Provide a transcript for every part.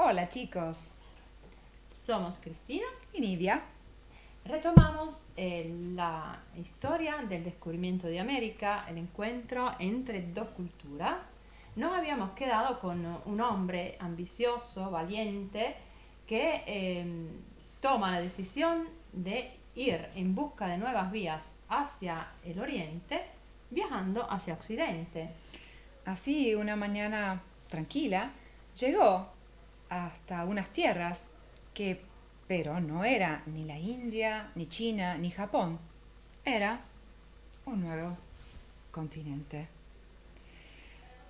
Hola chicos, Somos Cristina. y Nidia. Retomamos la historia del descubrimiento de América, el encuentro entre dos culturas. Nos habíamos quedado con un hombre ambicioso, valiente, que toma la decisión de ir en busca de nuevas vías hacia el oriente, viajando hacia occidente. Así, una mañana tranquila, llegó hasta unas tierras que, pero no era ni la India, ni China, ni Japón. Era un nuevo continente.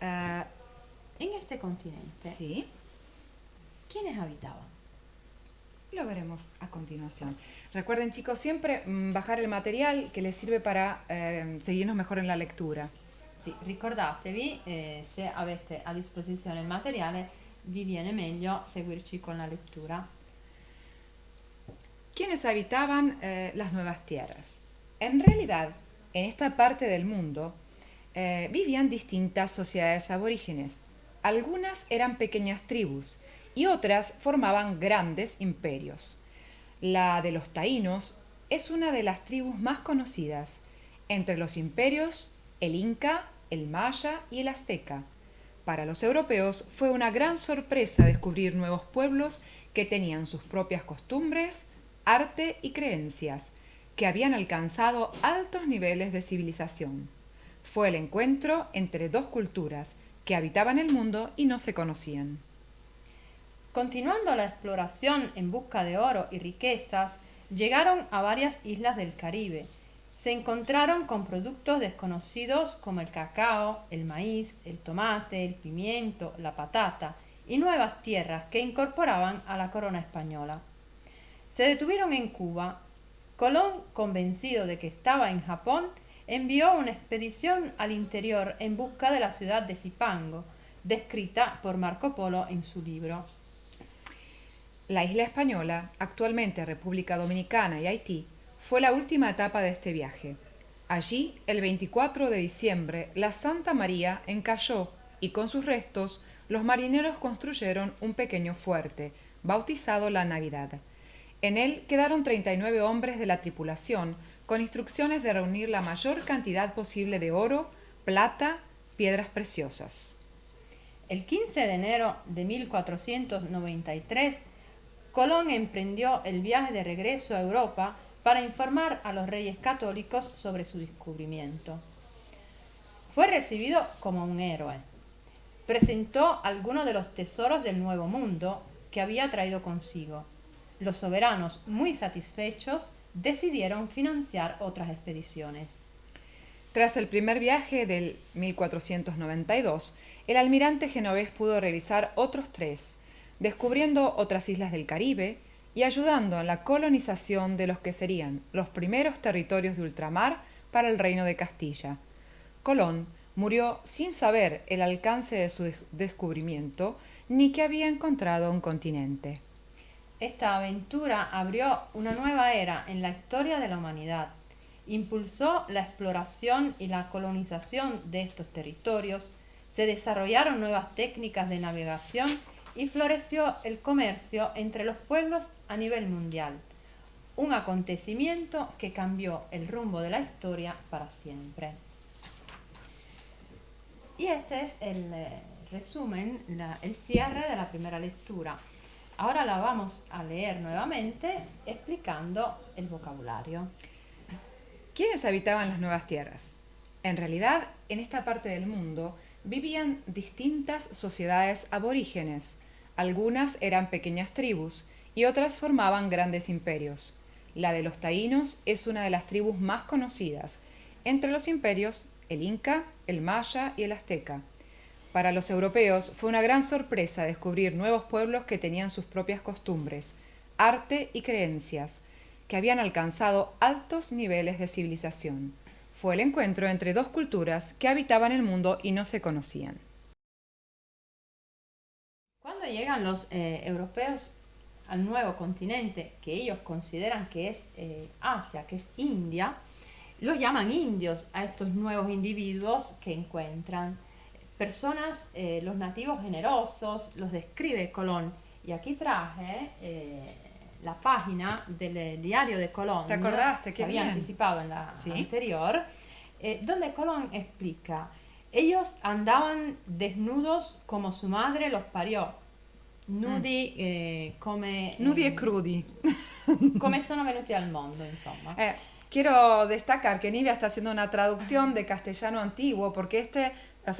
Ah, En este continente, sí, ¿quiénes habitaban? lo veremos a continuación. Recuerden chicos, siempre bajar el material que les sirve para seguirnos mejor en la lectura. Sì, ricordatevi, se avete a disposizione il materiale, vi viene meglio seguirci con la lettura. ¿Quiénes habitaban las nuevas tierras? En realidad, en esta parte del mundo vivían distintas sociedades aborígenes. Algunas eran pequeñas tribus y otras formaban grandes imperios. La de los taínos es una de las tribus más conocidas. Entre los imperios, el inca, el maya y el azteca. Para los europeos fue una gran sorpresa descubrir nuevos pueblos que tenían sus propias costumbres, arte y creencias, que habían alcanzado altos niveles de civilización. Fue el encuentro entre dos culturas que habitaban el mundo y no se conocían. Continuando la exploración en busca de oro y riquezas, llegaron a varias islas del Caribe. Se encontraron con productos desconocidos como el cacao, el maíz, el tomate, el pimiento, la patata y nuevas tierras que incorporaban a la corona española. Se detuvieron en Cuba. Colón, convencido de que estaba en Japón, envió una expedición al interior en busca de la ciudad de Zipango, descrita por Marco Polo en su libro. La isla española, actualmente República Dominicana y Haití, fue la última etapa de este viaje. Allí, el 24 de diciembre, la Santa María encalló y con sus restos los marineros construyeron un pequeño fuerte, bautizado La Navidad. En él quedaron 39 hombres de la tripulación, con instrucciones de reunir la mayor cantidad posible de oro, plata, piedras preciosas. El 15 de enero de 1493, Colón emprendió el viaje de regreso a Europa para informar a los reyes católicos sobre su descubrimiento. Fue recibido como un héroe. Presentó algunos de los tesoros del Nuevo Mundo que había traído consigo. Los soberanos, muy satisfechos, decidieron financiar otras expediciones. Tras el primer viaje del 1492, el almirante genovés pudo realizar otros tres, descubriendo otras islas del Caribe y ayudando en la colonización de los que serían los primeros territorios de ultramar para el reino de Castilla. Colón murió sin saber el alcance de su descubrimiento ni que había encontrado un continente. Esta aventura abrió una nueva era en la historia de la humanidad. Impulsó la exploración y la colonización de estos territorios, se desarrollaron nuevas técnicas de navegación y floreció el comercio entre los pueblos a nivel mundial. Un acontecimiento que cambió el rumbo de la historia para siempre. Y este es el resumen, el cierre de la primera lectura. Ahora la vamos a leer nuevamente explicando el vocabulario. ¿Quiénes habitaban las nuevas tierras? En realidad, en esta parte del mundo vivían distintas sociedades aborígenes. Algunas eran pequeñas tribus y otras formaban grandes imperios. La de los taínos es una de las tribus más conocidas. Entre los imperios, el inca, el maya y el azteca. Para los europeos fue una gran sorpresa descubrir nuevos pueblos que tenían sus propias costumbres, arte y creencias, que habían alcanzado altos niveles de civilización. Fue el encuentro entre dos culturas que habitaban el mundo y no se conocían. Cuando llegan los europeos al nuevo continente, que ellos consideran que es Asia, que es India, los llaman indios a estos nuevos individuos que encuentran. Personas, los nativos generosos, los describe Colón, Y aquí traje la página del diario de Colón. ¿Te acordaste? Que Qué había bien. anticipado en la Sí. anterior, donde Colón explica, ellos andaban desnudos como su madre los pariò, nudi come, Nudi e crudi. come sono venuti al mondo, insomma. Quiero destacar que Nivia está haciendo una traducción de castellano antiguo, porque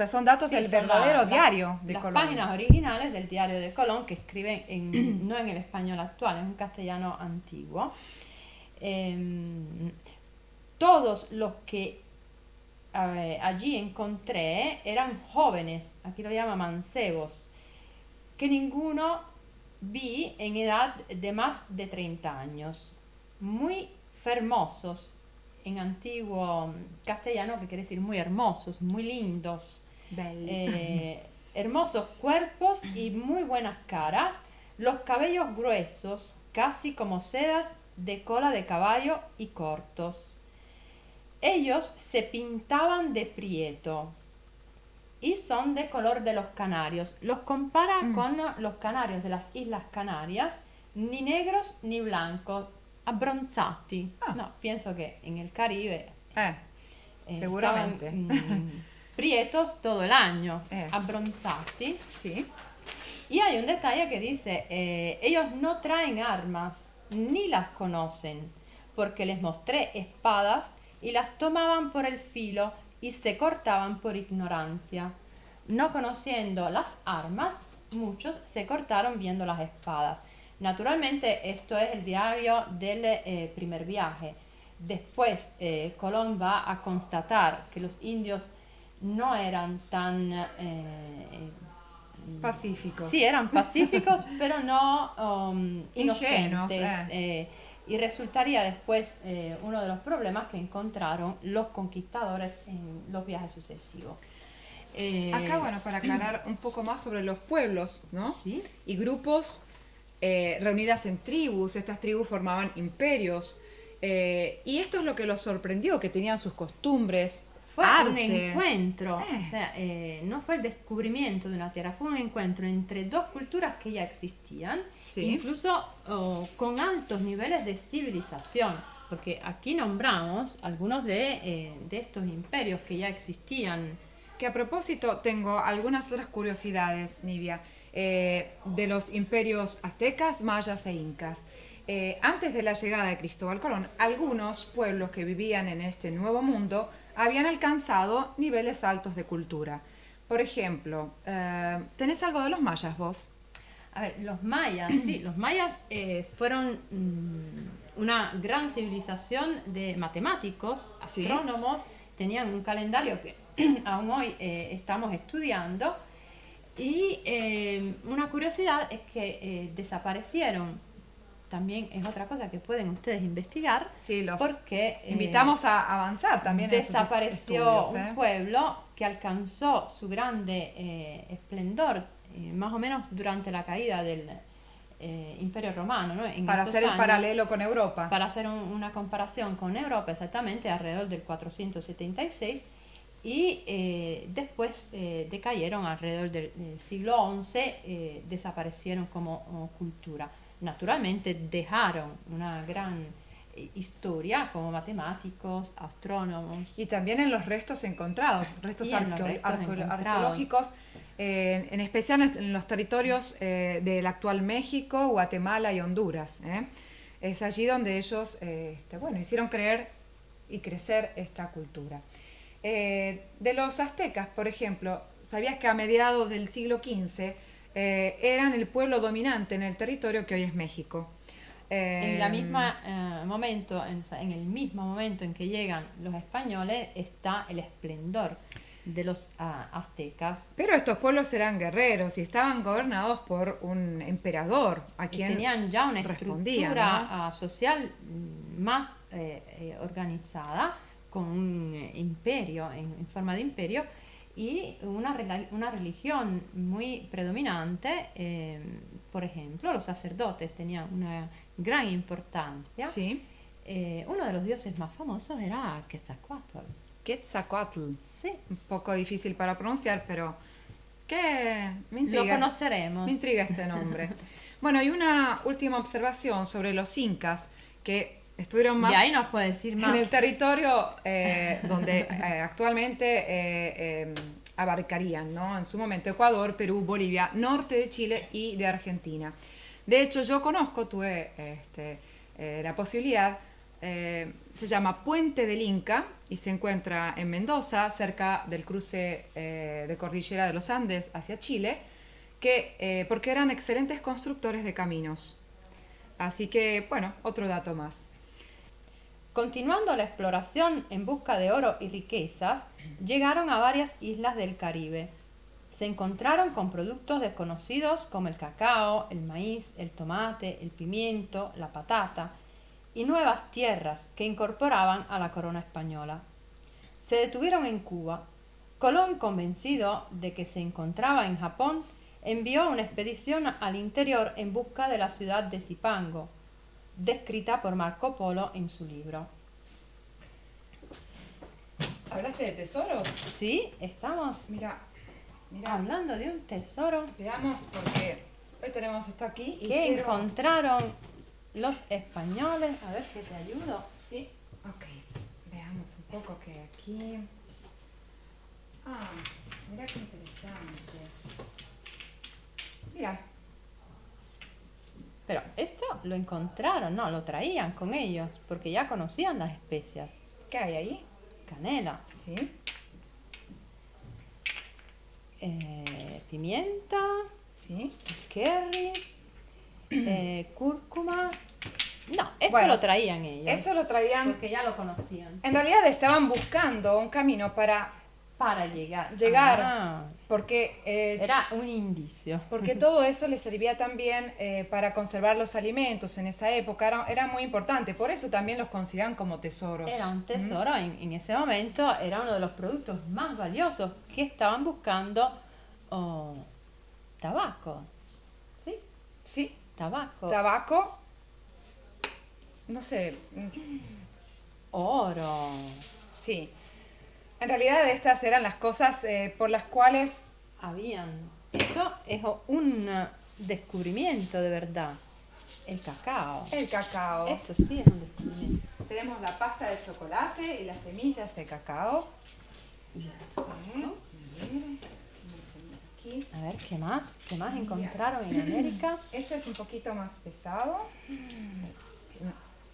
son datos Sí, del son verdadero diario de las Colón. páginas originales del diario de Colón, que escribe no en el español actual, en un castellano antiguo. Todos los que allí encontré eran jóvenes, aquí lo llama mancebos, que ninguno vi en edad de más de 30 años, muy hermosos, en antiguo castellano, que quiere decir muy hermosos, muy lindos, hermosos cuerpos y muy buenas caras, los cabellos gruesos, casi como sedas de cola de caballo y cortos. Ellos se pintaban de prieto y son de color de los canarios. Los compara con los canarios de las Islas Canarias, ni negros ni blancos, abbronzati. No, pienso que en el Caribe seguramente estaban, prietos todo el año, abbronzati. Sí. Y hay un detalle que dice, ellos no traen armas, ni las conocen, porque les mostré espadas y las tomaban por el filo y se cortaban por ignorancia. No conociendo las armas, muchos se cortaron viendo las espadas. Naturalmente, esto es el diario del primer viaje. Después, Colón va a constatar que los indios no eran tan pacíficos. Sí, eran pacíficos, pero no ingenuos. inocentes. Y resultaría después uno de los problemas que encontraron los conquistadores en los viajes sucesivos. Acá, bueno, para aclarar un poco más sobre los pueblos, ¿no? ¿Sí? Y grupos reunidas en tribus, estas tribus formaban imperios, y esto es lo que los sorprendió, que tenían sus costumbres, Fue arte. un encuentro, o sea, no fue el descubrimiento de una tierra, fue un encuentro entre dos culturas que ya existían, Sí. incluso con altos niveles de civilización, porque aquí nombramos algunos de estos imperios que ya existían. Que a propósito tengo algunas otras curiosidades, Nivia, de los imperios aztecas, mayas e incas. Antes de la llegada de Cristóbal Colón, algunos pueblos que vivían en este nuevo mundo habían alcanzado niveles altos de cultura. Por ejemplo, ¿tenés algo de los mayas vos? A ver, los mayas, sí, los mayas fueron una gran civilización de matemáticos, astrónomos, tenían un calendario que aún hoy estamos estudiando, y una curiosidad es que desaparecieron. También es otra cosa que pueden ustedes investigar. Sí, porque invitamos a avanzar también en desapareció esos estudios, un pueblo que alcanzó su grande esplendor más o menos durante la caída del Imperio Romano, ¿no? Para hacer el paralelo con Europa. Para hacer una comparación con Europa, exactamente alrededor del 476, y después decayeron alrededor del siglo XI, desaparecieron como cultura. Naturalmente dejaron una gran historia como matemáticos, astrónomos. Y también en los restos encontrados, restos arqueológicos, en especial en los territorios del actual México, Guatemala y Honduras. Es allí donde ellos hicieron creer y crecer esta cultura. De los aztecas, por ejemplo, ¿sabías que a mediados del siglo XV eran el pueblo dominante en el territorio que hoy es México? En el mismo momento en que llegan los españoles está el esplendor de los aztecas. Pero estos pueblos eran guerreros y estaban gobernados por un emperador a quien tenían ya una estructura, ¿no?, social más organizada, con un imperio en forma de imperio, y una religión muy predominante. Por ejemplo, los sacerdotes tenían una gran importancia. Sí. Uno de los dioses más famosos era Quetzalcóatl. Quetzalcóatl. Sí. Un poco difícil para pronunciar, pero me intriga. Lo conoceremos. Me intriga este nombre. Bueno, y una última observación sobre los incas que estuvieron más Y ahí nos puede decir más. en el territorio donde actualmente abarcarían, ¿no? En su momento Ecuador, Perú, Bolivia, norte de Chile y de Argentina. De hecho, yo conozco, tuve la posibilidad, se llama Puente del Inca y se encuentra en Mendoza, cerca del cruce de Cordillera de los Andes hacia Chile, porque eran excelentes constructores de caminos. Así que, bueno, otro dato más. Continuando la exploración en busca de oro y riquezas, llegaron a varias islas del Caribe. Se encontraron con productos desconocidos como el cacao, el maíz, el tomate, el pimiento, la patata y nuevas tierras que incorporaban a la corona española. Se detuvieron en Cuba. Colón, convencido de que se encontraba en Japón, envió una expedición al interior en busca de la ciudad de Zipango, descrita por Marco Polo en su libro. ¿Hablaste de tesoros? Sí, estamos Mira, hablando de un tesoro veamos porque hoy tenemos esto aquí y que encontraron los españoles. A ver si te ayudo. Sí, ok. Veamos un poco que aquí... Ah, mira qué interesante. Mira. Pero esto lo encontraron, no, lo traían con ellos, porque ya conocían las especias. ¿Qué hay ahí? Canela, Sí. pimienta, Sí. curry, cúrcuma. No, esto Bueno, lo traían ellos. Eso lo traían... Porque ya lo conocían. En realidad estaban buscando un camino para Para llegar. llegar, porque Era un indicio. porque todo eso les servía también para conservar los alimentos en esa época, era muy importante, por eso también los consideran como tesoros. Era un tesoro, en ese momento era uno de los productos más valiosos que estaban buscando. Tabaco. ¿Sí? Sí, Tabaco. tabaco, no sé, Oro. sí. En realidad estas eran las cosas por las cuales... Esto es un descubrimiento de verdad. El cacao. El cacao. Esto sí es un descubrimiento. Tenemos la pasta de chocolate y las semillas de cacao. Aquí. A ver, ¿qué más? ¿Qué más encontraron en América? Este es un poquito más pesado.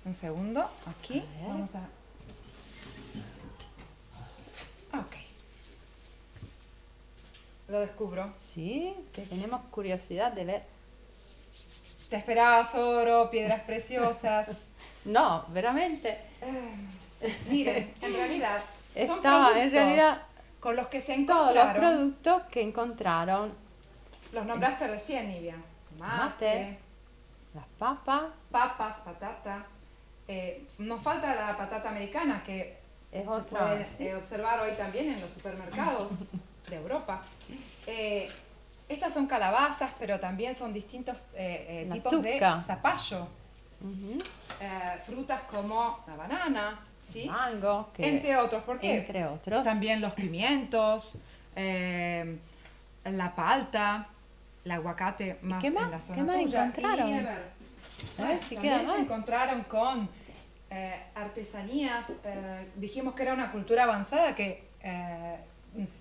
Un segundo, aquí. A ver. Vamos a... Ok. Lo descubro. Sí, que tenemos curiosidad de ver. Te esperabas oro, piedras preciosas. No, veramente. Miren, en realidad son Estaba, productos en realidad, con los que se todos los encontraron. productos que encontraron. Los nombraste recién, Nivia. Tomate, Tomate, las papas, papas, patata. Nos falta la patata americana que es se otra. puede ¿sí? observar hoy también en los supermercados de Europa. Estas son calabazas, pero también son distintos La tipos de zucca. zapallo. Ujú. Frutas como la banana, ¿sí? Mango, que, Entre otros, ¿por qué? entre otros. También los pimientos, la palta, el aguacate más qué en más? la zona ¿Qué más tuya. encontraron? Y, A ver si también queda se más. encontraron con artesanías. Dijimos que era una cultura avanzada que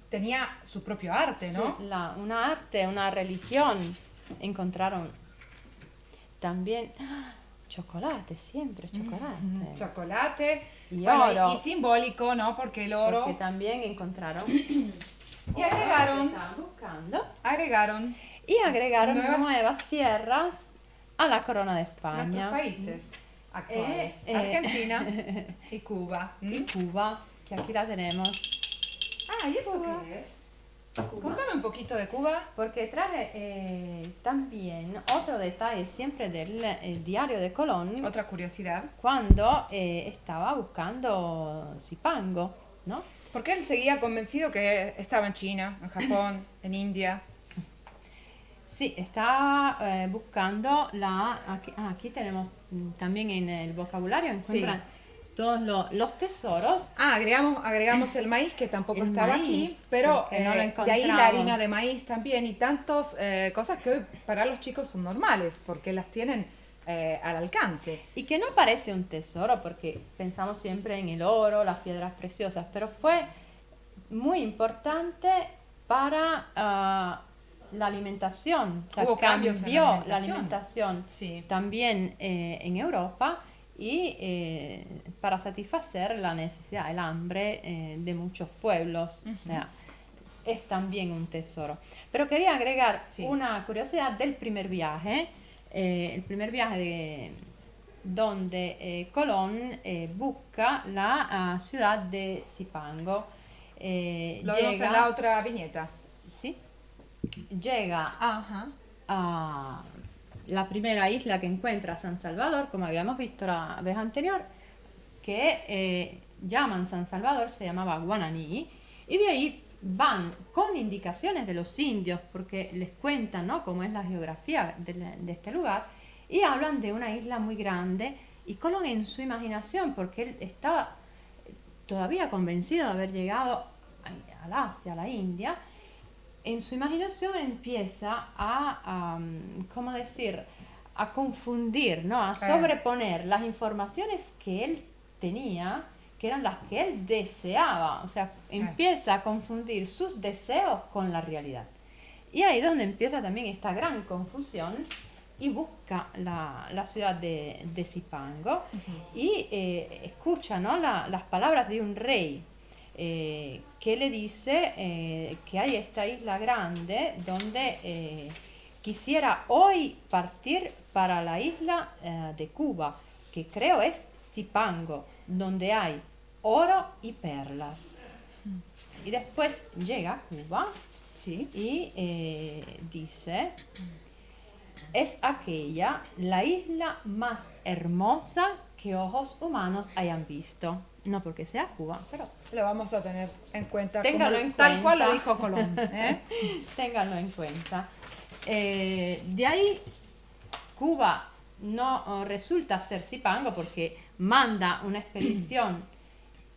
tenía su propio arte, ¿no? Una arte, una religión. Encontraron también chocolate, siempre chocolate. Chocolate. Y Bueno, oro. y simbólico, ¿no? Porque el oro... Porque también encontraron. Y agregaron, Estaban buscando. agregaron Y agregaron Nuevas- nuevas tierras a la corona de España. nuestros países actuales. Argentina y Cuba. Y Cuba, que aquí la tenemos. Ah, ¿y eso Cuba. qué es? Cuba. Contame un poquito de Cuba. Porque traje también otro detalle siempre del diario de Colón, Otra curiosidad. cuando estaba buscando Zipango, ¿no? Porque él seguía convencido que estaba en China, en Japón, en India. Sí, estaba buscando aquí tenemos también en el vocabulario, encuentran todos los tesoros. Agregamos el maíz que tampoco El estaba maíz, aquí, pero porque no lo de ahí la encontramos. harina de maíz también y tantas cosas que hoy para los chicos son normales porque las tienen al alcance. Y que no parece un tesoro, porque pensamos siempre en el oro, las piedras preciosas, pero fue muy importante para la alimentación. O sea, Hubo cambios en la cambió la alimentación. alimentación Sí. también en Europa y para satisfacer la necesidad, el hambre de muchos pueblos. O sea, es también un tesoro. Pero quería agregar Sí. una curiosidad del primer viaje. El primer viaje donde Colón busca la ciudad de Zipango. Lo vemos en la otra viñeta. Sí, llega Ajá. a la primera isla que encuentra San Salvador, como habíamos visto la vez anterior, que llaman San Salvador, se llamaba Guananí, y de ahí van con indicaciones de los indios, porque les cuentan, ¿no?, cómo es la geografía de este lugar, y hablan de una isla muy grande, y Colón en su imaginación, porque él estaba todavía convencido de haber llegado al Asia, a la India, en su imaginación empieza ¿cómo decir?, a confundir, ¿no?, a sobreponer las informaciones que él tenía, que eran las que él deseaba. O sea, empieza a confundir sus deseos con la realidad. Y ahí es donde empieza también esta gran confusión y busca la ciudad de Zipango y escucha, ¿no?, las palabras de un rey que le dice que hay esta isla grande donde quisiera hoy partir para la isla de Cuba, que creo es Zipango, donde hay oro y perlas. Y después llega a Cuba, Sí. y dice, es aquella la isla más hermosa que ojos humanos hayan visto. No porque sea Cuba, pero Lo vamos a tener en cuenta. téngalo en tal cual lo cuenta. dijo Colón. Ténganlo en cuenta. De ahí Cuba no resulta ser Zipango porque manda una expedición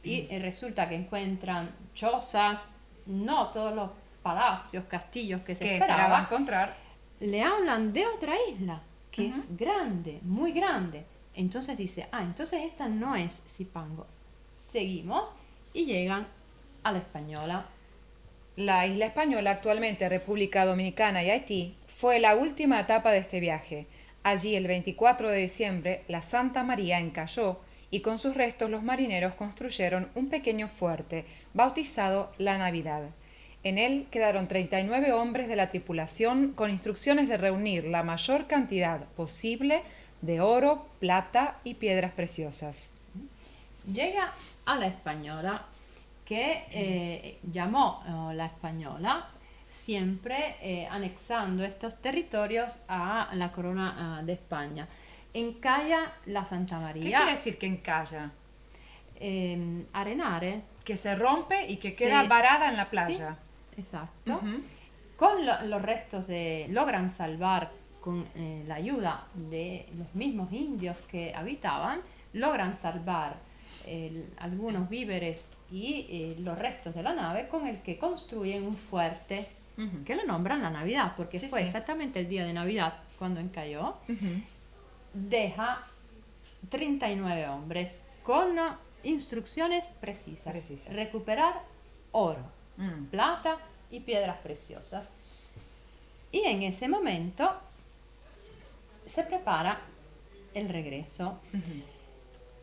y resulta que encuentran chozas, no todos los palacios, castillos que se Que esperaba. esperaba encontrar. Le hablan de otra isla que es grande, muy grande. Entonces dice, entonces esta no es Zipango. Seguimos y llegan a la Española. La isla española, actualmente República Dominicana y Haití, fue la última etapa de este viaje. Allí, el 24 de diciembre, la Santa María encalló y con sus restos los marineros construyeron un pequeño fuerte, bautizado La Navidad. En él quedaron 39 hombres de la tripulación con instrucciones de reunir la mayor cantidad posible de oro, plata y piedras preciosas. Llega a la Española, que llamó la Española, siempre anexando estos territorios a la corona de España. Encalla la Santa ¿Qué María. quiere decir que encalla? Arenare. Que se rompe y que queda varada en la playa. Sí, exacto. Con los restos logran salvar, con la ayuda de los mismos indios que habitaban, logran salvar algunos víveres y los restos de la nave, con el que construyen un fuerte que lo nombran la Navidad, porque fue exactamente el día de Navidad cuando encalló. Deja 39 hombres con instrucciones precisas. Recuperar oro, plata y piedras preciosas. Y en ese momento se prepara el regreso.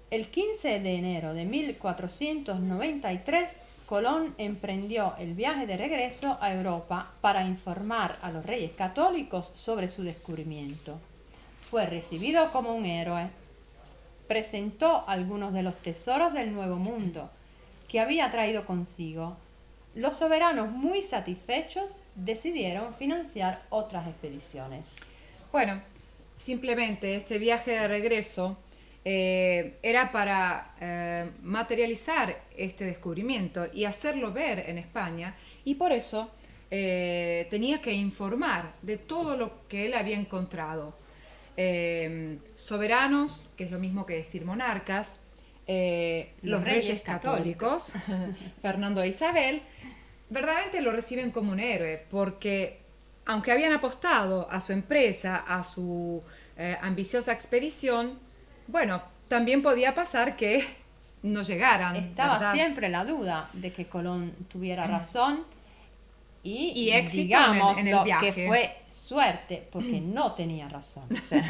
El 15 de enero de 1493, Colón emprendió el viaje de regreso a Europa para informar a los reyes católicos sobre su descubrimiento. Fue recibido como un héroe. Presentó algunos de los tesoros del Nuevo Mundo que había traído consigo. Los soberanos, muy satisfechos, decidieron financiar otras expediciones. Bueno, simplemente este viaje de regreso era para materializar este descubrimiento y hacerlo ver en España, y por eso tenía que informar de todo lo que él había encontrado. Soberanos, que es lo mismo que decir monarcas, los reyes católicos, Fernando e Isabel, verdaderamente lo reciben como un héroe, porque aunque habían apostado a su empresa, a su ambiciosa expedición, bueno, también podía pasar que no llegaran. Estaba ¿verdad? siempre la duda de que Colón tuviera razón y éxito digamos en el lo viaje. que fue suerte porque no tenía razón. O sea,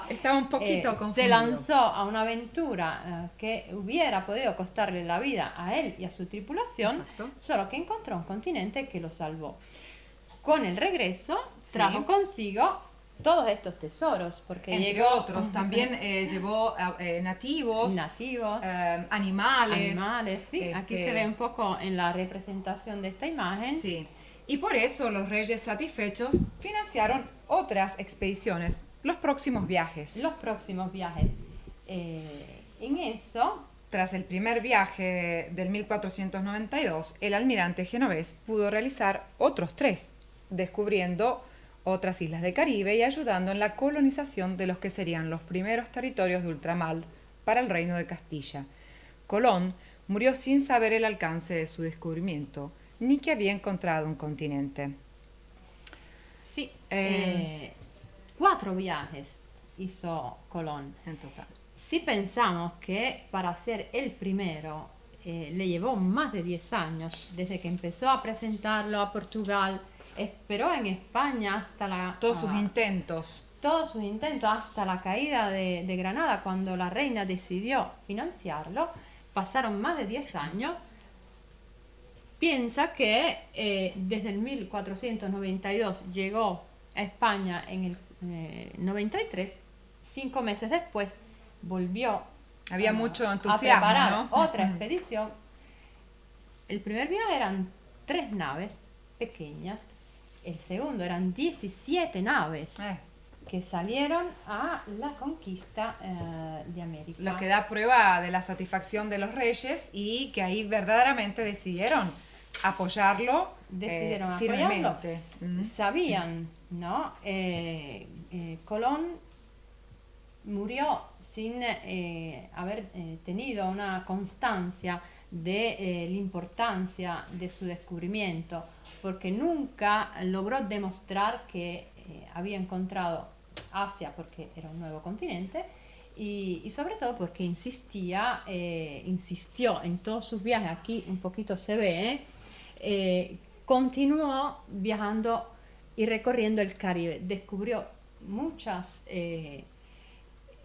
estaba un poquito se confundido. lanzó a una aventura que hubiera podido costarle la vida a él y a su tripulación, Exacto. solo que encontró un continente que lo salvó. Con el regreso Sí. trajo consigo todos estos tesoros, porque Entre llegó otros, también llevó nativos, animales, sí, aquí este, se ve un poco en la representación de esta imagen. Sí, y por eso los reyes satisfechos financiaron otras expediciones, los próximos viajes. Los próximos viajes. En eso, Tras el primer viaje del 1492, el almirante genovés pudo realizar otros 3, descubriendo otras islas del Caribe y ayudando en la colonización de los que serían los primeros territorios de ultramar para el reino de Castilla. Colón murió sin saber el alcance de su descubrimiento, ni que había encontrado un continente. sí, 4 viajes hizo Colón. En total. Si pensamos que para ser el primero le llevó más de 10 años, desde que empezó a presentarlo a Portugal, esperó en España hasta Todos sus intentos. hasta la caída de Granada, cuando la reina decidió financiarlo, pasaron más de 10 años. Piensa que desde el 1492 llegó a España en el 93, 5 meses después volvió Había mucho a entusiasmo, preparar ¿no? otra expedición. El primer viaje eran 3 naves pequeñas, el segundo eran 17 naves que salieron a la conquista de América. Lo que da prueba de la satisfacción de los reyes y que ahí verdaderamente decidieron apoyarlo firmemente. Sabían, ¿no? Colón murió sin haber tenido una constancia de la importancia de su descubrimiento, porque nunca logró demostrar que había encontrado Asia, porque era un nuevo continente, y sobre todo porque insistió en todos sus viajes. Aquí un poquito se ve, continuó viajando y recorriendo el Caribe, descubrió muchas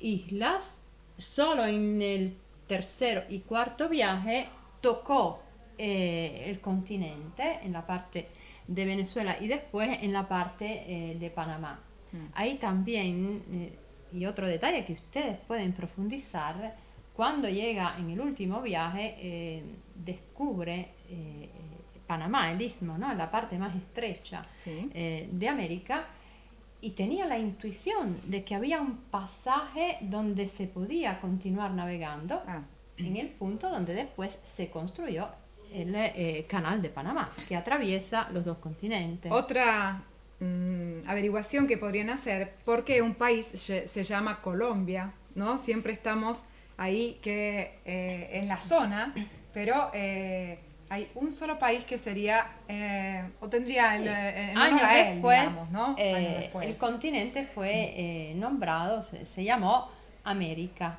islas. Solo en el tercero y cuarto viaje tocó el continente en la parte de Venezuela y después en la parte de Panamá. Ahí también, y otro detalle que ustedes pueden profundizar, cuando llega en el último viaje, descubre Panamá, el istmo, ¿no? La parte más estrecha de América, y tenía la intuición de que había un pasaje donde se podía continuar navegando en el punto donde después se construyó el canal de Panamá, que atraviesa los 2 continentes. Otra averiguación que podrían hacer, ¿por qué un país se llama Colombia? ¿No? Siempre estamos ahí que en la zona, pero hay un solo país que sería, o tendría el años honor a él, después, digamos, ¿no? Años después. el continente fue nombrado, se llamó América.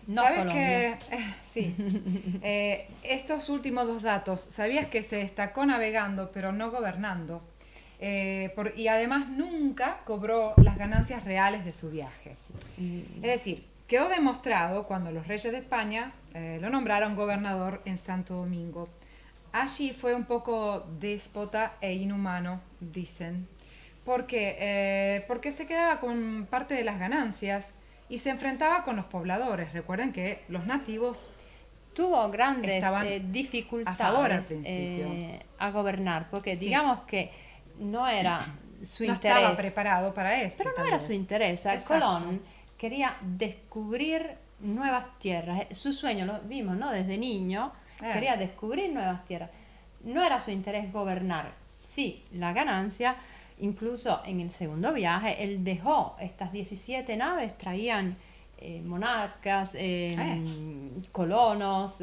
No ¿Sabes Colombia. Sí. Estos últimos 2 datos, ¿sabías que se destacó navegando pero no gobernando? Y además nunca cobró las ganancias reales de su viaje. Es decir, quedó demostrado cuando los reyes de España lo nombraron gobernador en Santo Domingo. Allí fue un poco déspota e inhumano, dicen. ¿Por qué? Porque se quedaba con parte de las ganancias y se enfrentaba con los pobladores. Recuerden que los nativos tuvo grandes estaban dificultades a favor al principio. A gobernar, porque Sí. digamos que no era su no interés. estaba preparado para eso. Pero no tal era vez. su interés. O sea, Exacto. Colón quería descubrir nuevas tierras. Su sueño, lo vimos, ¿no? Desde niño, quería descubrir nuevas tierras. No era su interés gobernar. Sí, la ganancia. Incluso en el segundo viaje, él dejó estas 17 naves, traían monarcas, colonos,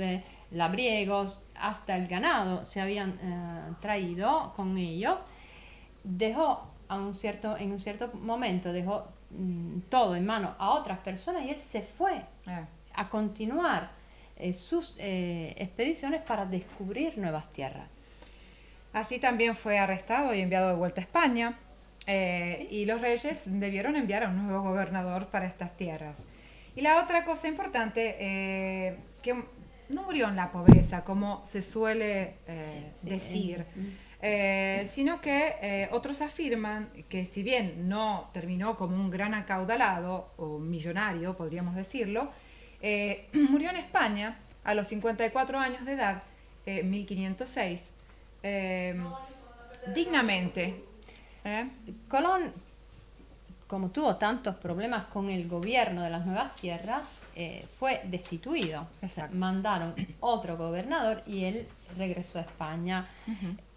labriegos, hasta el ganado se habían traído con ellos. Dejó en un cierto momento, dejó todo en mano a otras personas y él se fue a continuar sus expediciones para descubrir nuevas tierras. Así también fue arrestado y enviado de vuelta a España. ¿Sí? Y los reyes debieron enviar a un nuevo gobernador para estas tierras. Y la otra cosa importante, que no murió en la pobreza, como se suele decir, sino que otros afirman que si bien no terminó como un gran acaudalado o millonario, podríamos decirlo, murió en España a los 54 años de edad, 1506, dignamente. Colón, como tuvo tantos problemas con el gobierno de las nuevas tierras, fue destituido. Exacto. Mandaron otro gobernador y él regresó a España.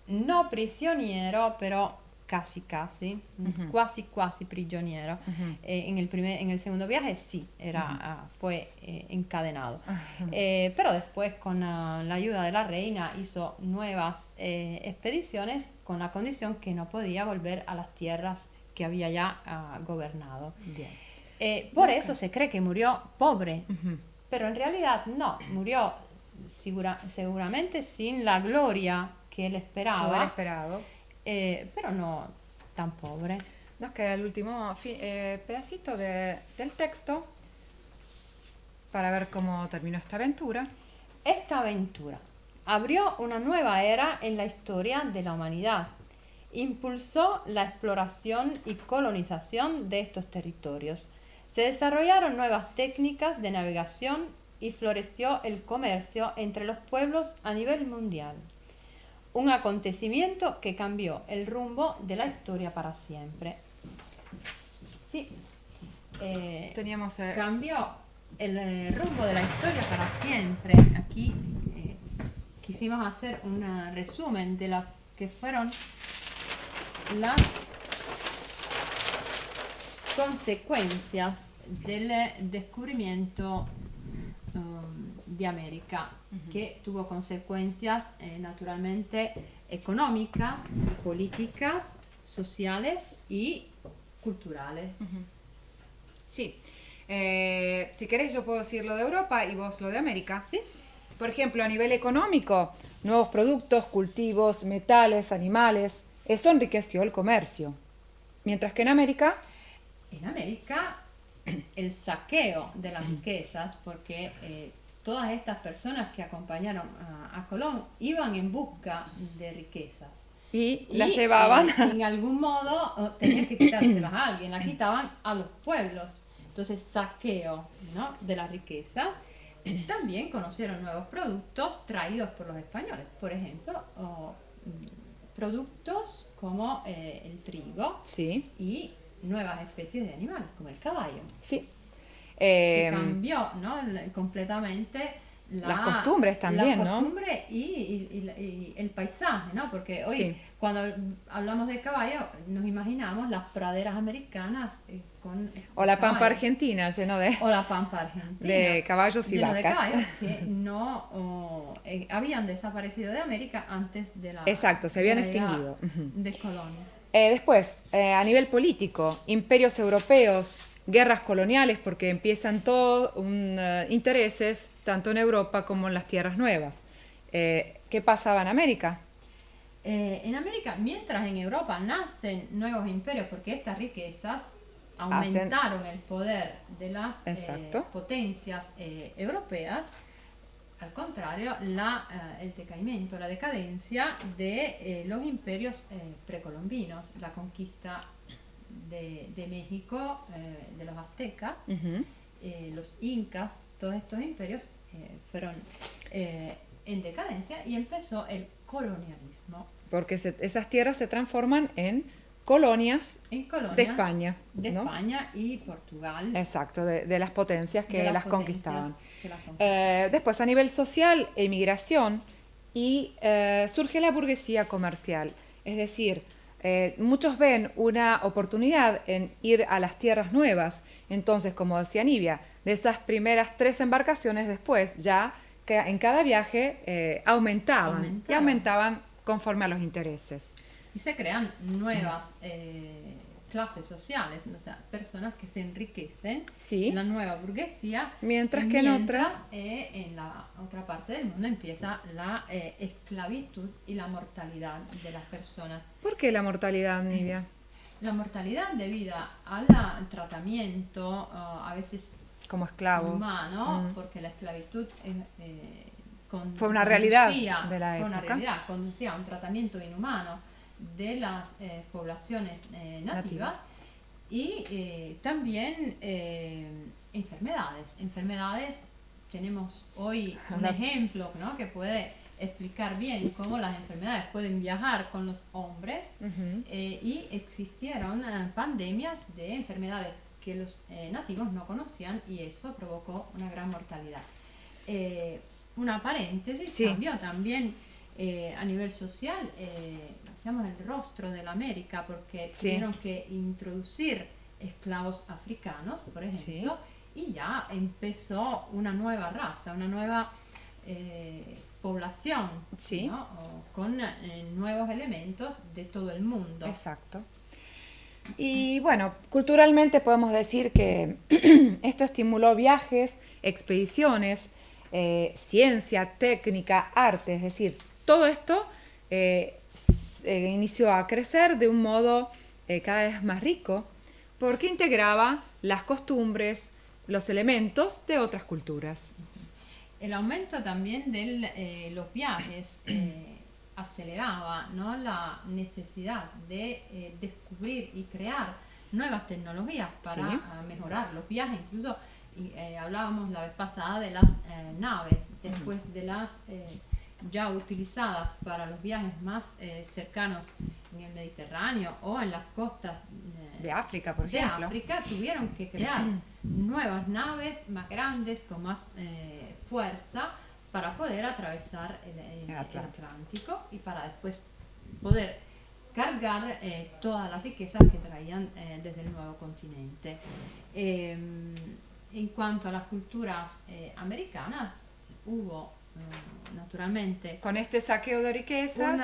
No prisionero, pero casi, quasi prisionero. En el segundo viaje sí, fue encadenado. Pero después, con la ayuda de la reina, hizo nuevas expediciones con la condición que no podía volver a las tierras que había ya gobernado. Por eso se cree que murió pobre, pero en realidad no, murió seguramente sin la gloria que él esperaba, pero no tan pobre. Nos queda el último pedacito del texto para ver cómo terminó esta aventura. Esta aventura abrió una nueva era en la historia de la humanidad. Impulsó la exploración y colonización de estos territorios. Se desarrollaron nuevas técnicas de navegación y floreció el comercio entre los pueblos a nivel mundial. Un acontecimiento que cambió el rumbo de la historia para siempre. Sí, cambió el rumbo de la historia para siempre. Aquí quisimos hacer un resumen de lo que fueron las consecuencias del descubrimiento de América, que tuvo consecuencias naturalmente económicas, políticas, sociales y culturales. Sí. Si querés yo puedo decir lo de Europa y vos lo de América. Sí. Por ejemplo, a nivel económico, nuevos productos, cultivos, metales, animales, eso enriqueció el comercio. Mientras que en América, el saqueo de las riquezas, porque todas estas personas que acompañaron a Colón iban en busca de riquezas. Y las llevaban. En algún modo tenían que quitárselas a alguien, las quitaban a los pueblos. Entonces, saqueo, ¿no?, de las riquezas. También conocieron nuevos productos traídos por los españoles, por ejemplo, productos como el trigo, sí, y nuevas especies de animales, como el caballo. Sí. Que cambió, ¿no?, completamente las costumbres también, ¿no? Las costumbres y el paisaje, ¿no? Porque hoy, sí, cuando hablamos de caballo, nos imaginamos las praderas americanas o la pampa argentina lleno de... O la pampa argentina. De caballos y vacas. De caballos que no habían desaparecido de América antes de la... Exacto, se habían extinguido. De Colón. Después, a nivel político, imperios europeos, guerras coloniales, porque empiezan todos intereses tanto en Europa como en las tierras nuevas. ¿Qué pasaba en América? En América, mientras en Europa nacen nuevos imperios, porque estas riquezas aumentaron el poder de las potencias europeas, al contrario, el decaimiento, la decadencia de los imperios precolombinos, la conquista de México, de los aztecas, los incas, todos estos imperios fueron en decadencia y empezó el colonialismo. Porque esas tierras se transforman en colonias de España. De España y Portugal. Exacto, de las potencias que las conquistaban. Después, a nivel social, emigración y surge la burguesía comercial. Es decir, muchos ven una oportunidad en ir a las tierras nuevas. Entonces, como decía Nivia, de esas primeras 3 embarcaciones después, ya que en cada viaje y aumentaban conforme a los intereses. Y se crean nuevas clases sociales, o sea, personas que se enriquecen, Sí. la nueva burguesía, Mientras que en otras... en la otra parte del mundo empieza la esclavitud y la mortalidad de las personas. ¿Por qué la mortalidad, Nivia? La mortalidad debido al tratamiento, a veces Como esclavos. Humano, porque la esclavitud fue una realidad de la época. Fue una realidad, conducía a un tratamiento inhumano de las poblaciones nativas y también enfermedades. Enfermedades, tenemos hoy un ejemplo, ¿no?, que puede explicar bien cómo las enfermedades pueden viajar con los hombres y existieron pandemias de enfermedades que los nativos no conocían y eso provocó una gran mortalidad. Una paréntesis, cambió también a nivel social, digamos, el rostro de la América, porque tuvieron que introducir esclavos africanos, por ejemplo, y ya empezó una nueva raza, una nueva población, ¿no?, con nuevos elementos de todo el mundo. Exacto. Y bueno, culturalmente podemos decir que esto estimuló viajes, expediciones, ciencia, técnica, arte, es decir, todo esto inició a crecer de un modo cada vez más rico porque integraba las costumbres, los elementos de otras culturas. El aumento también de los viajes aceleraba, ¿no?, la necesidad de descubrir y crear nuevas tecnologías para mejorar los viajes. Incluso hablábamos la vez pasada de las naves, después de las ya utilizadas para los viajes más cercanos en el Mediterráneo o en las costas de África, por ejemplo. De África, tuvieron que crear nuevas naves más grandes, con más fuerza, para poder atravesar el Atlántico y para después poder cargar todas las riquezas que traían desde el nuevo continente. En cuanto a las culturas americanas, hubo naturalmente con este saqueo de riquezas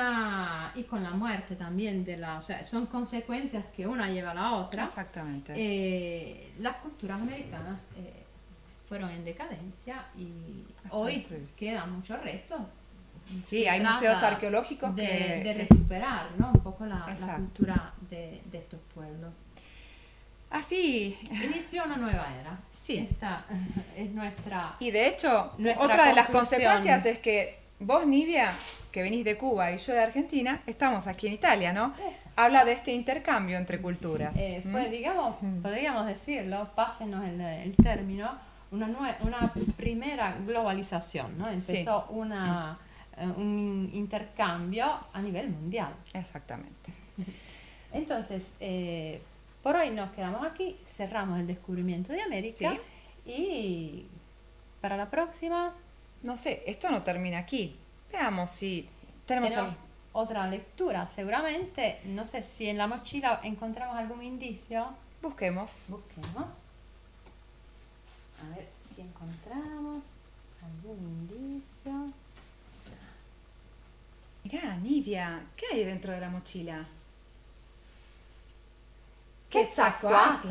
y con la muerte también o sea, son consecuencias que una lleva a la otra. Exactamente. Las culturas americanas fueron en decadencia y hoy quedan muchos restos. Sí, hay museos arqueológicos de recuperar, ¿no?, un poco la cultura de estos pueblos. Así inició una nueva era. Sí. Esta es nuestra. Y de hecho, otra de las consecuencias es que vos, Nivia, que venís de Cuba y yo de Argentina, estamos aquí en Italia, ¿no? Habla de este intercambio entre culturas. Pues digamos, podríamos decirlo, pásenos el término, una primera globalización, ¿no? Empezó un intercambio a nivel mundial. Exactamente. Entonces, por hoy nos quedamos aquí, cerramos el descubrimiento de América y para la próxima... No sé, esto no termina aquí. Veamos si tenemos otra lectura, seguramente. No sé si en la mochila encontramos algún indicio. Busquemos. A ver si encontramos algún indicio. Mirá, Nivia, ¿qué hay dentro de la mochila? ¡Quetzalcóatl!